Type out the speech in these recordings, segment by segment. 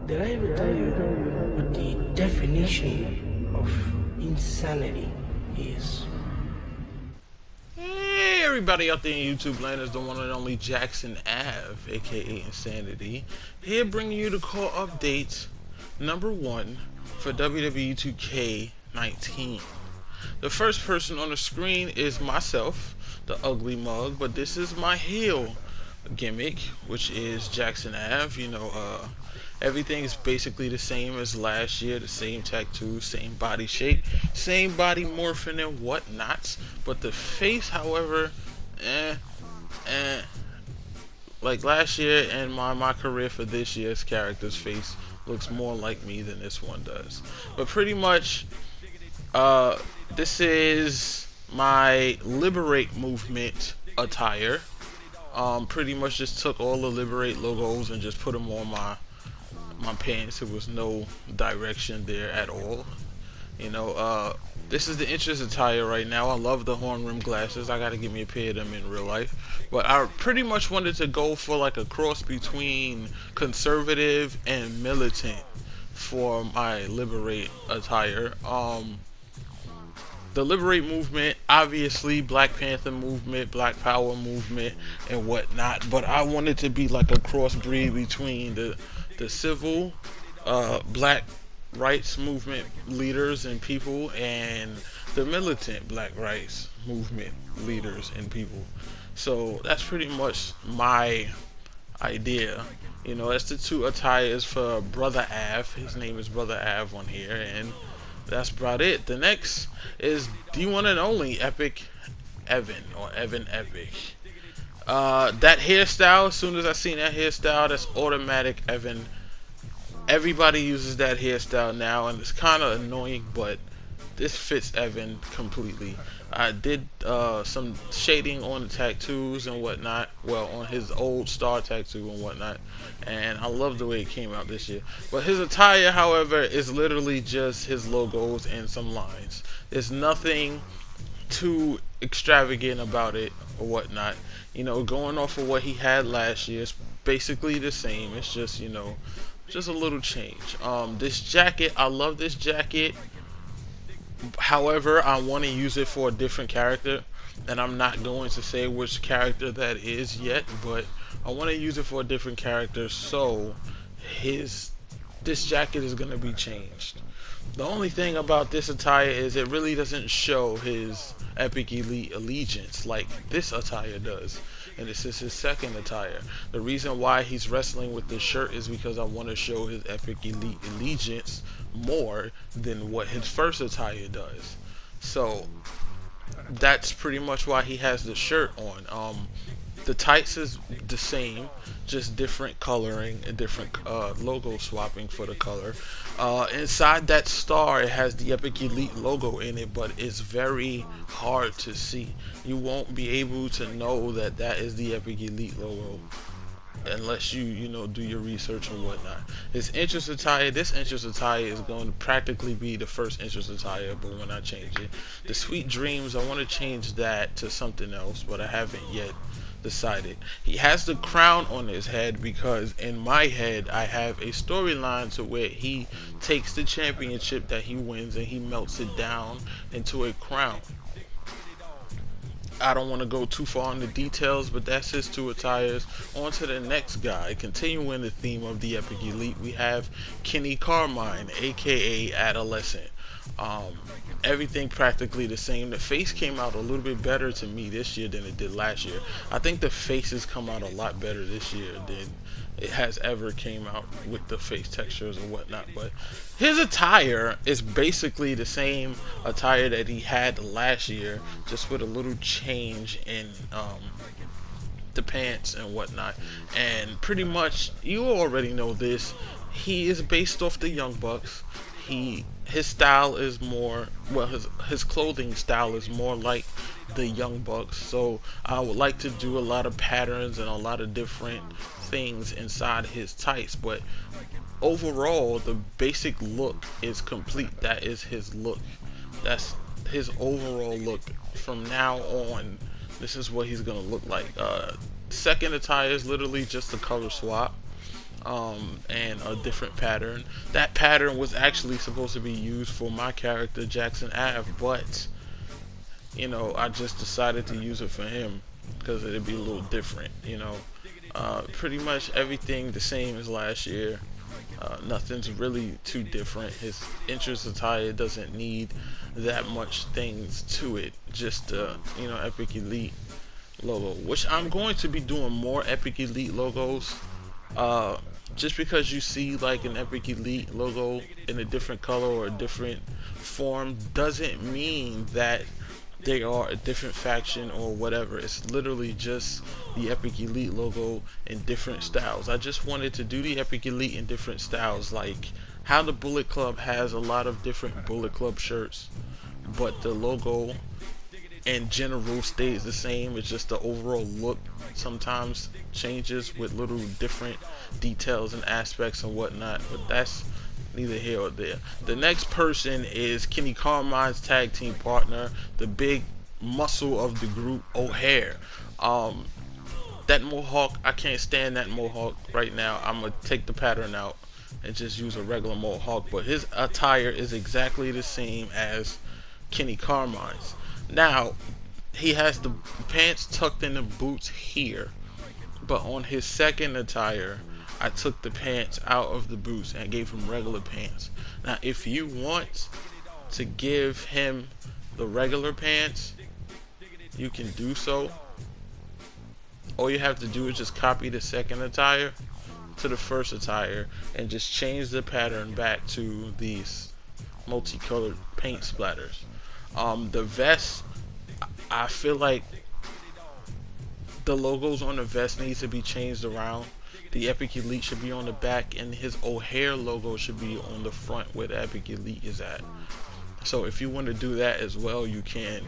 Did I ever tell you what the definition of insanity is? Hey everybody out there in YouTube land, is the one and only Jackson Ave, aka Insanity, here bringing you the core update number 1 for WWE 2K19. The first person on the screen is myself, the ugly mug, but this is my heel gimmick, which is Jackson Ave. Everything is basically the same as last year, the same tattoos, same body shape, same body morphing and whatnots, but the face, however, like last year, and my career for this year's character's face looks more like me than this one does. But pretty much, this is my Liberate movement attire. Pretty much just took all the Liberate logos and just put them on my pants. There was no direction there at all. This is the interest attire right now. I love the horn rim glasses. I gotta get me a pair of them in real life. But I pretty much wanted to go for like a cross between conservative and militant for my Liberate attire. The Liberate movement, obviously Black Panther movement, Black Power movement, and whatnot. But I wanted to be like a crossbreed between the civil, Black rights movement leaders and people, and the militant Black rights movement leaders and people. So that's pretty much my idea. That's the two attires for Brother Av. His name is Brother Av on here, and that's about it. The next is the one and only Epic Evan, or Evan Epic. That hairstyle, as soon as I seen that hairstyle, that's automatic Evan. Everybody uses that hairstyle now, and it's kind of annoying, but this fits Evan completely. I did some shading on the tattoos and whatnot, well, on his old star tattoo and whatnot, and I love the way it came out this year. But his attire, however, is literally just his logos and some lines. There's nothing too extravagant about it or whatnot. Going off of what he had last year, it's basically the same. It's just, just a little change. This jacket, I love this jacket. However, I want to use it for a different character, and I'm not going to say which character that is yet, but I want to use it for a different character, so this jacket is going to be changed. The only thing about this attire is it really doesn't show his Epic Elite allegiance like this attire does, and this is his second attire. The reason why he's wrestling with this shirt is because I want to show his Epic Elite allegiance more than what his first attire does. So that's pretty much why he has the shirt on. The tights is the same, just different coloring and different logo swapping for the color. Inside that star, it has the Epic Elite logo in it, but it's very hard to see. You won't be able to know that that is the Epic Elite logo unless you do your research and whatnot. This interest attire is going to practically be the first interest attire, but when I change it, the Sweet Dreams, I want to change that to something else, but I haven't yet decided. He has the crown on his head because in my head I have a storyline to where he takes the championship that he wins and he melts it down into a crown. I don't want to go too far into details, but that's his two attires. On to the next guy. Continuing the theme of the Epic Elite, we have Kenny Carmine, aka Adolescent. Everything practically the same. The face came out a little bit better to me this year than it did last year. I think the faces come out a lot better this year than it has ever came out with the face textures and whatnot. But his attire is basically the same attire that he had last year, just with a little change in the pants and whatnot. And pretty much, you already know this, he is based off the Young Bucks. His style is more, well, his clothing style is more like the Young Bucks. So I would like to do a lot of patterns and a lot of different things inside his tights, but overall the basic look is complete. That is his look. That's his overall look. From now on, this is what he's gonna look like. Second attire is literally just a color swap. and a different pattern. That pattern was actually supposed to be used for my character Jackson Ave, but you know, I just decided to use it for him because it'd be a little different, you know. Pretty much everything the same as last year. Nothing's really too different. His entrance attire doesn't need that much things to it. Just you know, Epic Elite logo, which I'm going to be doing more Epic Elite logos. Just because you see like an Epic Elite logo in a different color or a different form doesn't mean that they are a different faction or whatever. It's literally just the Epic Elite logo in different styles. I just wanted to do the Epic Elite in different styles, like how the Bullet Club has a lot of different Bullet Club shirts, but the logo in general stays the same. It's just the overall look sometimes changes with little different details and aspects and whatnot, but that's neither here or there. The next person is Kenny Carmine's tag team partner, the big muscle of the group, OHair. That mohawk, I can't stand that mohawk right now. I'm gonna take the pattern out and just use a regular mohawk, but his attire is exactly the same as Kenny Carmine's. Now, he has the pants tucked in the boots here, but on his second attire, I took the pants out of the boots and gave him regular pants. Now, if you want to give him the regular pants, you can do so. All you have to do is just copy the second attire to the first attire and just change the pattern back to these multicolored paint splatters. The vest, I feel like the logos on the vest needs to be changed around. The Epic Elite should be on the back and his OHair logo should be on the front where the Epic Elite is at. So if you want to do that as well, you can.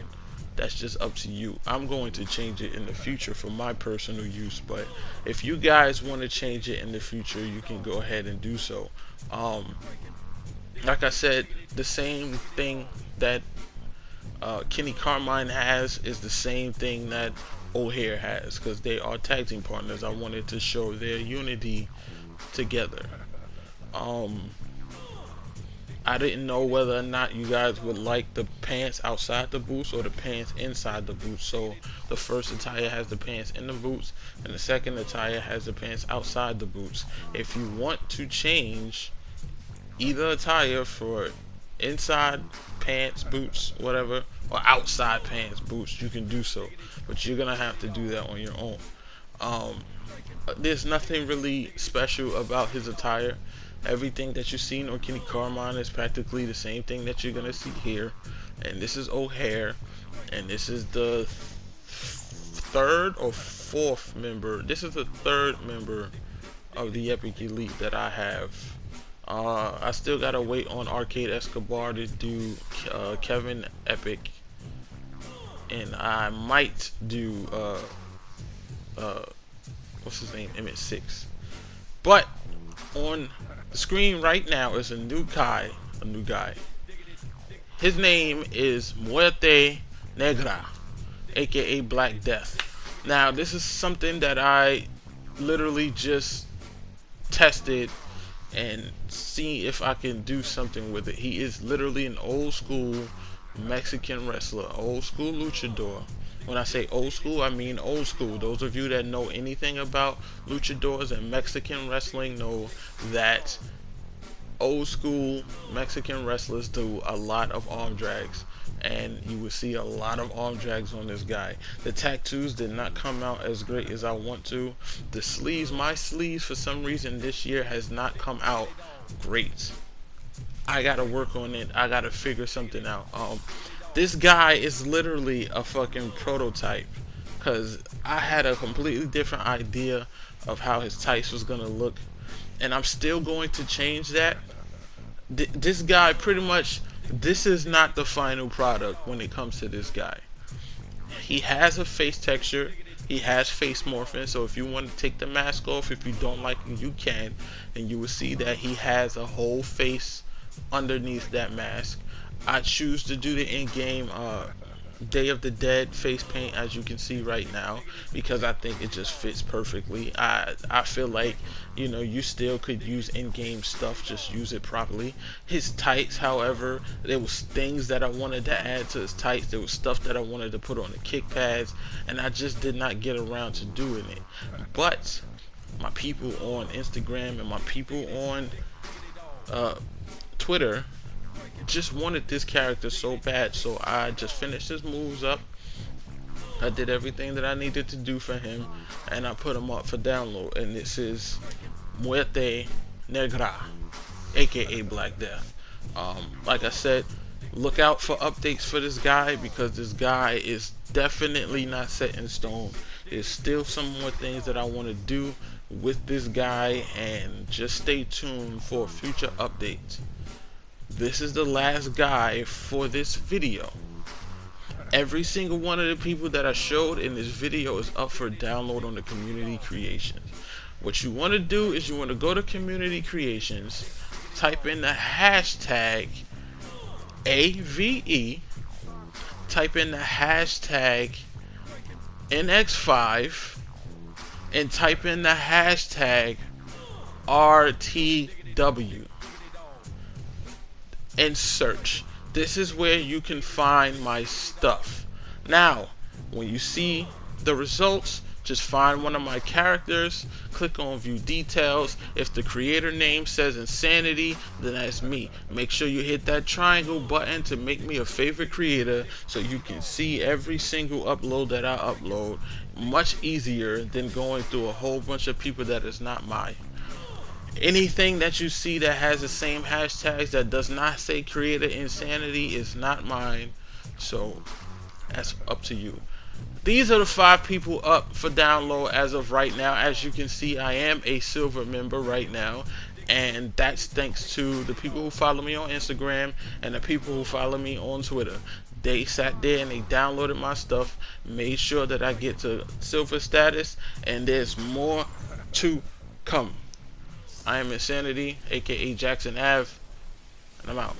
That's just up to you. I'm going to change it in the future for my personal use, but if you guys want to change it in the future, you can go ahead and do so. Like I said, the same thing that Kenny Carmine has is the same thing that OHair has, because they are tag team partners. I wanted to show their unity together. I didn't know whether or not you guys would like the pants outside the boots or the pants inside the boots. So the first attire has the pants in the boots and the second attire has the pants outside the boots. If you want to change either attire for inside pants, boots, whatever, or outside pants, boots, you can do so, but you're gonna have to do that on your own. There's nothing really special about his attire. Everything that you've seen on Kenny Carmine is practically the same thing that you're gonna see here. And this is OHair, and this is the third or fourth member. This is the third member of the Epic Elite that I have. I still gotta wait on Arcade Escobar to do Kevin Epic, and I might do what's his name, Emmett6. But on the screen right now is a new guy. His name is Muerte Negra, aka Black Death. Now this is something that I literally just tested and see if I can do something with it. He is literally an old school Mexican wrestler, old school luchador. When I say old school, I mean old school. Those of you that know anything about luchadors and Mexican wrestling know that old school Mexican wrestlers do a lot of arm drags, and you will see a lot of arm drags on this guy. The tattoos did not come out as great as I want to. The sleeves, my sleeves for some reason this year has not come out great. I gotta work on it. I gotta figure something out. This guy is literally a fucking prototype, because I had a completely different idea of how his tights was gonna look, and I'm still going to change that. This guy, pretty much, this is not the final product when it comes to this guy. He has a face texture, he has face morphing, so if you want to take the mask off, if you don't like it, you can, and you will see that he has a whole face underneath that mask. I choose to do the in-game Day of the Dead face paint, as you can see right now, because I think it just fits perfectly. I feel like, you know, you still could use in-game stuff, just use it properly. His tights, however, there was things that I wanted to add to his tights. There was stuff that I wanted to put on the kick pads, and I just did not get around to doing it. But my people on Instagram and my people on Twitter just wanted this character so bad, so I just finished his moves up. I did everything that I needed to do for him, and I put him up for download. And this is Muerte Negra, aka Black Death. Like I said, look out for updates for this guy, because this guy is definitely not set in stone. There's still some more things that I want to do with this guy, and just stay tuned for future updates. This is the last guy for this video. Every single one of the people that I showed in this video is up for download on the community creations. What you want to do is you want to go to community creations, type in the hashtag AVE, type in the hashtag NX5, and type in the hashtag RTW and search. This is where you can find my stuff. Now, when you see the results, just find one of my characters, click on view details. If the creator name says Insanity, then that's me. Make sure you hit that triangle button to make me a favorite creator, so you can see every single upload that I upload. Much easier than going through a whole bunch of people that is not mine. Anything that you see that has the same hashtags that does not say Creator Insanity is not mine, so that's up to you. These are the 5 people up for download as of right now. As you can see, I am a silver member right now, and that's thanks to the people who follow me on Instagram and the people who follow me on Twitter. They sat there and they downloaded my stuff, made sure that I get to silver status, and there's more to come. I am Insanity, aka Jackson Ave, and I'm out.